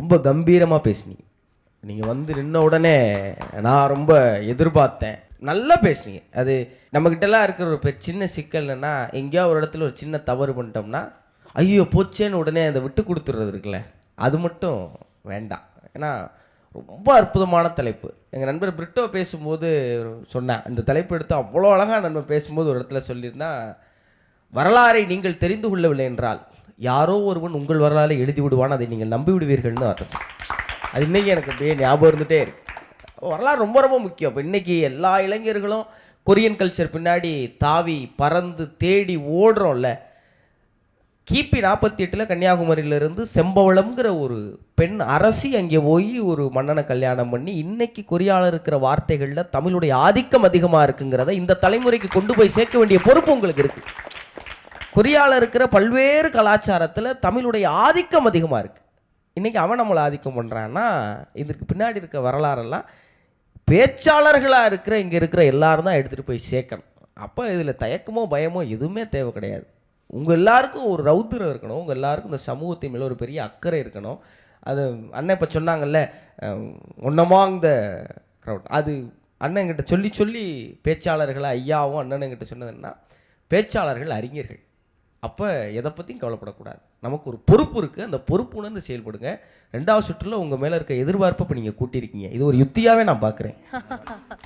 ரொம்ப கம்பீரமாக பேசுனீங்க. நீங்கள் வந்து நின்ன உடனே நான் ரொம்ப எதிர்பார்த்தேன். நல்லா பேசுனீங்க. அது நம்மக்கிட்டலாம் இருக்கிற ஒரு சின்ன சிக்கல் என்னன்னா, எங்கேயோ ஒரு இடத்துல ஒரு சின்ன தவறு பண்ணிட்டோம்னா, ஐயோ போச்சேன்னு உடனே அதை விட்டு கொடுத்துட்றது இருக்குல்ல, அது மட்டும் வேண்டாம். ஏன்னா ரொம்ப அற்புதமான தலைப்பு. எங்கள் நண்பர் பிரிட்டோ பேசும்போது சொன்னேன், இந்த தலைப்பு எடுத்து அவ்வளோ அழகாக நண்பர் பேசும்போது ஒரு இடத்துல சொல்லியிருந்தா, வரலாறை நீங்கள் தெரிந்து கொள்ளவில்லை என்றால் யாரோ ஒருவன் உங்கள் வரலாறை எழுதி விடுவான், அதை நீங்கள் நம்பி விடுவீர்கள்னு அர்த்தம். அது இன்றைக்கி எனக்கு அப்படியே ஞாபகம் இருந்துகிட்டே இருக்கு. வரலாறு ரொம்ப ரொம்ப முக்கியம். இப்போ இன்றைக்கி எல்லா இளைஞர்களும் கொரியன் கல்ச்சர் பின்னாடி தாவி பறந்து தேடி ஓடுறோம்ல. கிபி 48 கன்னியாகுமரியிலிருந்து செம்பவளம்ங்கிற ஒரு பெண் அரசி அங்கே போய் ஒரு மன்னனை கல்யாணம் பண்ணி இன்னைக்கு கொரியாவில் இருக்கிற வார்த்தைகளில் தமிழுடைய ஆதிக்கம் அதிகமாக இருக்குங்கிறத இந்த தலைமுறைக்கு கொண்டு போய் சேர்க்க வேண்டிய பொறுப்பு உங்களுக்கு இருக்குது. கொரியாவில் இருக்கிற பல்வேறு கலாச்சாரத்தில் தமிழுடைய ஆதிக்கம் அதிகமாக இருக்குது. இன்றைக்கி அவன் நம்மளை ஆதிக்கம் பண்ணுறான்னா இதற்கு பின்னாடி இருக்க வரலாறெல்லாம் பேச்சாளர்களாக இருக்கிற இங்கே இருக்கிற எல்லாரும் தான் எடுத்துகிட்டு போய் சேர்க்கணும். அப்போ இதில் தயக்கமோ பயமோ எதுவுமே தேவை கிடையாது. உங்கள் எல்லாருக்கும் ஒரு ரௌத்திரம் இருக்கணும். உங்கள் எல்லாருக்கும் இந்த சமூகத்தின் மேலே ஒரு பெரிய அக்கறை இருக்கணும். அது அண்ணன் இப்போ சொன்னாங்கல்ல, ஒன்னமாங் த க்ரௌட், அது அண்ணன்கிட்ட சொல்லி சொல்லி பேச்சாளர்களாக ஐயாவும் அண்ணனுங்கிட்ட சொன்னதுன்னா, பேச்சாளர்கள் அறிஞர்கள். அப்போ எதை பற்றியும் கவலைப்படக்கூடாது. நமக்கு ஒரு பொறுப்பு இருக்குது. அந்த பொறுப்பு உணர்ந்து செயல்படுங்க. 2வது சுற்றில் உங்கள் மேலே இருக்க எதிர்பார்ப்பை இப்போ நீங்கள் கூட்டியிருக்கீங்க. இது ஒரு யுத்தியாகவே நான் பார்க்குறேன்.